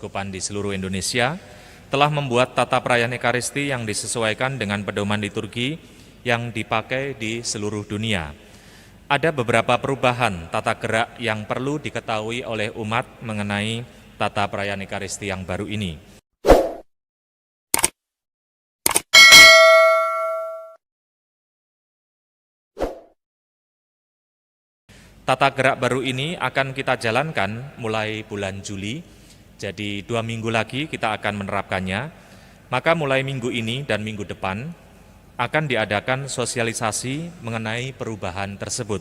Keuskupan di seluruh Indonesia telah membuat tata perayaan Ekaristi yang disesuaikan dengan pedoman liturgi yang dipakai di seluruh dunia. Ada beberapa perubahan tata gerak yang perlu diketahui oleh umat mengenai tata perayaan Ekaristi yang baru ini. Tata gerak baru ini akan kita jalankan mulai bulan Juli, jadi 2 minggu lagi kita akan menerapkannya. Maka mulai minggu ini dan minggu depan akan diadakan sosialisasi mengenai perubahan tersebut.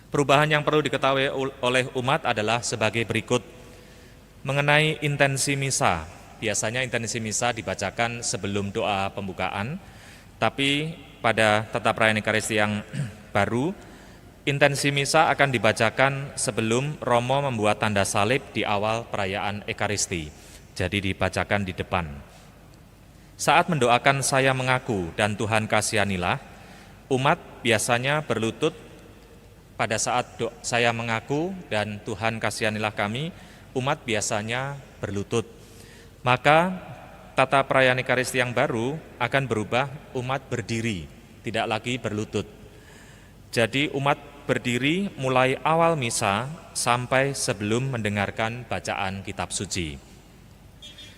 Perubahan yang perlu diketahui oleh umat adalah sebagai berikut. Mengenai intensi misa, biasanya intensi misa dibacakan sebelum doa pembukaan, tapi pada tata perayaan Ekaristi yang baru, intensi misa akan dibacakan sebelum Romo membuat tanda salib di awal perayaan Ekaristi, jadi dibacakan di depan. Saat mendoakan saya mengaku dan Tuhan kasihanilah, umat biasanya berlutut pada saat saya mengaku dan Tuhan kasihanilah kami, umat biasanya berlutut. Maka tata perayaan Ekaristi yang baru akan berubah umat berdiri, tidak lagi berlutut. Jadi umat berdiri mulai awal misa sampai sebelum mendengarkan bacaan kitab suci.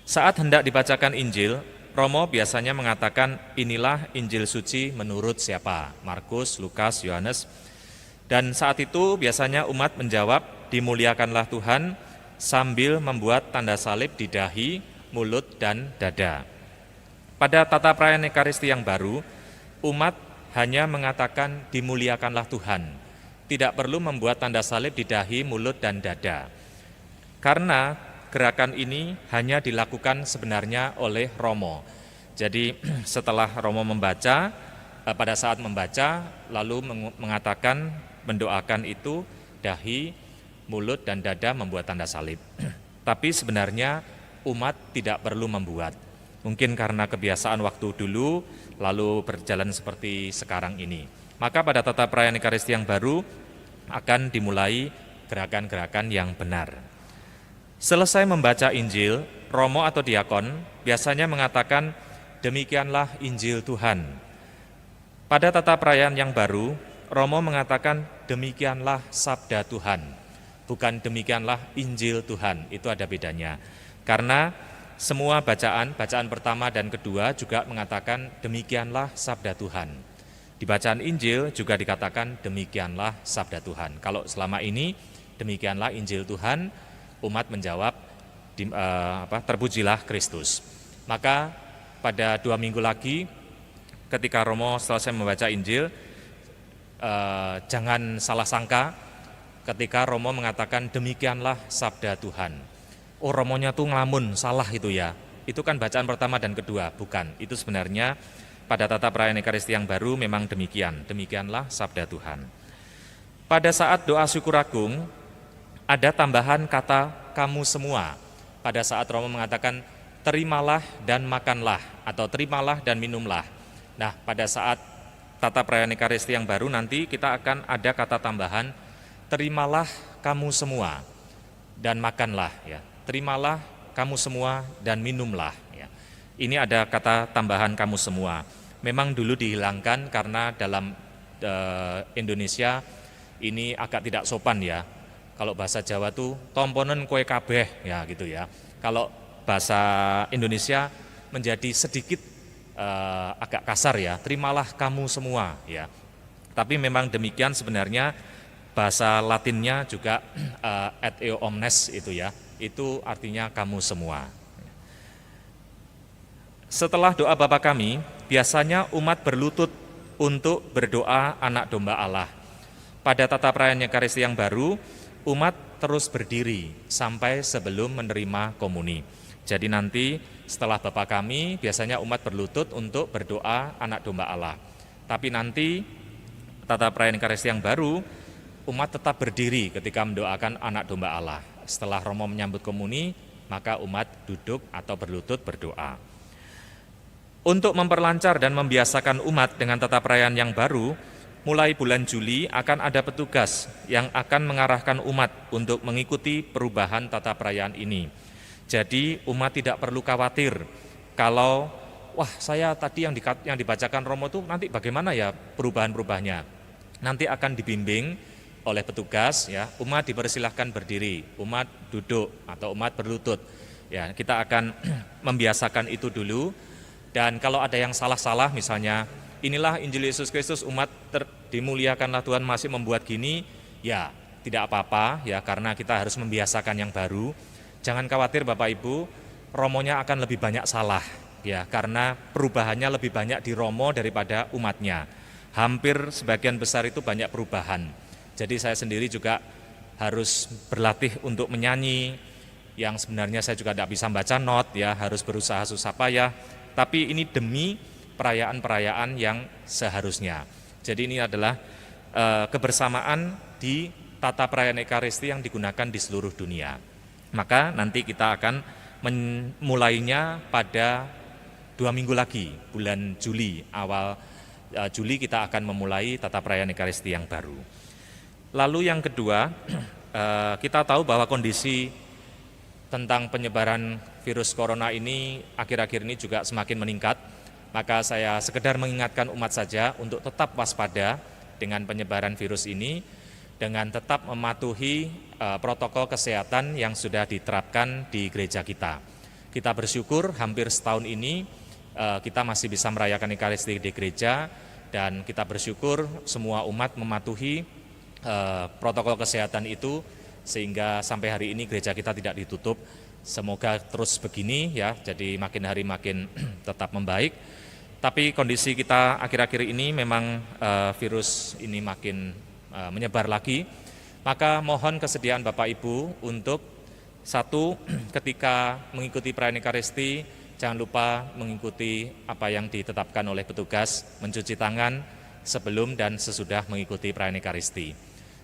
Saat hendak dibacakan Injil, Romo biasanya mengatakan inilah Injil suci menurut siapa, Markus, Lukas, Yohanes. Dan saat itu biasanya umat menjawab dimuliakanlah Tuhan sambil membuat tanda salib di dahi, mulut, dan dada. Pada tata perayaan Ekaristi yang baru, umat hanya mengatakan dimuliakanlah Tuhan, tidak perlu membuat tanda salib di dahi, mulut, dan dada. Karena gerakan ini hanya dilakukan sebenarnya oleh Romo. Jadi setelah Romo membaca, pada saat membaca lalu mengatakan, mendoakan itu dahi, mulut, dan dada membuat tanda salib. Tapi sebenarnya umat tidak perlu membuat. Mungkin karena kebiasaan waktu dulu lalu berjalan seperti sekarang ini. Maka pada tata perayaan Ekaristi yang baru akan dimulai gerakan-gerakan yang benar. Selesai membaca Injil, Romo atau diakon biasanya mengatakan, demikianlah Injil Tuhan. Pada tata perayaan yang baru, Romo mengatakan, demikianlah sabda Tuhan. Bukan demikianlah Injil Tuhan, itu ada bedanya. Karena semua bacaan pertama dan kedua juga mengatakan, demikianlah sabda Tuhan. Di bacaan Injil juga dikatakan, demikianlah sabda Tuhan. Kalau selama ini, demikianlah Injil Tuhan, umat menjawab, terpujilah Kristus. Maka pada 2 minggu lagi ketika Romo selesai membaca Injil, jangan salah sangka ketika Romo mengatakan demikianlah sabda Tuhan. Oh, Romonya tuh ngelamun, salah itu ya. Itu kan bacaan pertama dan kedua, bukan. Itu sebenarnya pada tata perayaan Ekaristi yang baru memang demikian. Demikianlah sabda Tuhan. Pada saat doa syukur agung ada tambahan kata kamu semua. Pada saat Romo mengatakan terimalah dan makanlah atau terimalah dan minumlah. Nah, pada saat tata perayaan Ekaristi yang baru nanti kita akan ada kata tambahan terimalah kamu semua dan makanlah ya. Terimalah kamu semua dan minumlah ya. Ini ada kata tambahan kamu semua. Memang dulu dihilangkan karena dalam Indonesia ini agak tidak sopan ya. Kalau bahasa Jawa tuh tomponen kue kabeh ya gitu ya. Kalau bahasa Indonesia menjadi sedikit agak kasar ya. Terimalah kamu semua ya. Tapi memang demikian sebenarnya bahasa Latinnya juga et eo omnes itu ya. Itu artinya kamu semua. Setelah doa Bapa kami, biasanya umat berlutut untuk berdoa anak domba Allah. Pada tata perayaan Ekaristi yang baru, umat terus berdiri sampai sebelum menerima komuni. Jadi nanti setelah Bapa kami, biasanya umat berlutut untuk berdoa anak domba Allah. Tapi nanti tata perayaan Ekaristi yang baru, umat tetap berdiri ketika mendoakan anak domba Allah. Setelah Romo menyambut komuni, maka umat duduk atau berlutut berdoa. Untuk memperlancar dan membiasakan umat dengan tata perayaan yang baru, mulai bulan Juli akan ada petugas yang akan mengarahkan umat untuk mengikuti perubahan tata perayaan ini. Jadi umat tidak perlu khawatir kalau wah saya tadi yang dibacakan Romo itu nanti bagaimana ya perubahan-perubahannya. Nanti akan dibimbing oleh petugas ya, umat dipersilahkan berdiri, umat duduk atau umat berlutut. Ya, kita akan membiasakan itu dulu. Dan kalau ada yang salah-salah misalnya, inilah Injil Yesus Kristus, umat dimuliakanlah Tuhan masih membuat gini, ya tidak apa-apa ya, karena kita harus membiasakan yang baru. Jangan khawatir Bapak Ibu, romonya akan lebih banyak salah ya, karena perubahannya lebih banyak di romo daripada umatnya. Hampir sebagian besar itu banyak perubahan. Jadi saya sendiri juga harus berlatih untuk menyanyi, yang sebenarnya saya juga tidak bisa baca not ya, harus berusaha susah payah. Tapi ini demi perayaan-perayaan yang seharusnya. Jadi ini adalah kebersamaan di tata perayaan Ekaristi yang digunakan di seluruh dunia. Maka nanti kita akan memulainya pada 2 minggu lagi, bulan Juli, awal Juli kita akan memulai tata perayaan Ekaristi yang baru. Lalu yang kedua, kita tahu bahwa kondisi tentang penyebaran virus corona ini akhir-akhir ini juga semakin meningkat. Maka saya sekedar mengingatkan umat saja untuk tetap waspada dengan penyebaran virus ini, dengan tetap mematuhi protokol kesehatan yang sudah diterapkan di gereja kita. Kita bersyukur hampir setahun ini kita masih bisa merayakan Ekaristi di gereja, dan kita bersyukur semua umat mematuhi protokol kesehatan itu, sehingga sampai hari ini gereja kita tidak ditutup. Semoga terus begini ya, jadi makin hari makin tetap membaik. Tapi kondisi kita akhir-akhir ini memang virus ini makin menyebar lagi. Maka mohon kesediaan Bapak Ibu untuk satu, ketika mengikuti perayaan Ekaristi, jangan lupa mengikuti apa yang ditetapkan oleh petugas, mencuci tangan sebelum dan sesudah mengikuti perayaan Ekaristi.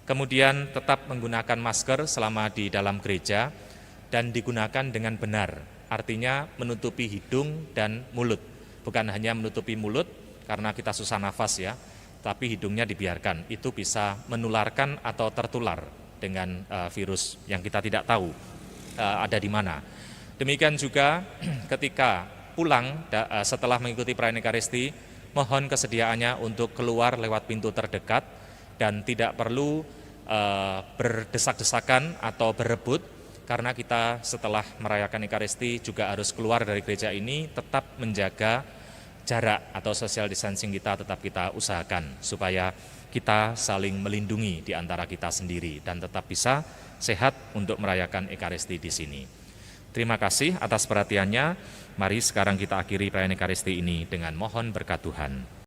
Kemudian tetap menggunakan masker selama di dalam gereja dan digunakan dengan benar, artinya menutupi hidung dan mulut. Bukan hanya menutupi mulut karena kita susah nafas ya, tapi hidungnya dibiarkan. Itu bisa menularkan atau tertular dengan virus yang kita tidak tahu ada di mana. Demikian juga ketika pulang setelah mengikuti perayaan Ekaristi, mohon kesediaannya untuk keluar lewat pintu terdekat dan tidak perlu berdesak-desakan atau berebut, karena kita setelah merayakan Ekaristi juga harus keluar dari gereja ini tetap menjaga jarak atau social distancing kita tetap kita usahakan supaya kita saling melindungi di antara kita sendiri dan tetap bisa sehat untuk merayakan Ekaristi di sini. Terima kasih atas perhatiannya. Mari sekarang kita akhiri perayaan Ekaristi ini dengan mohon berkat Tuhan.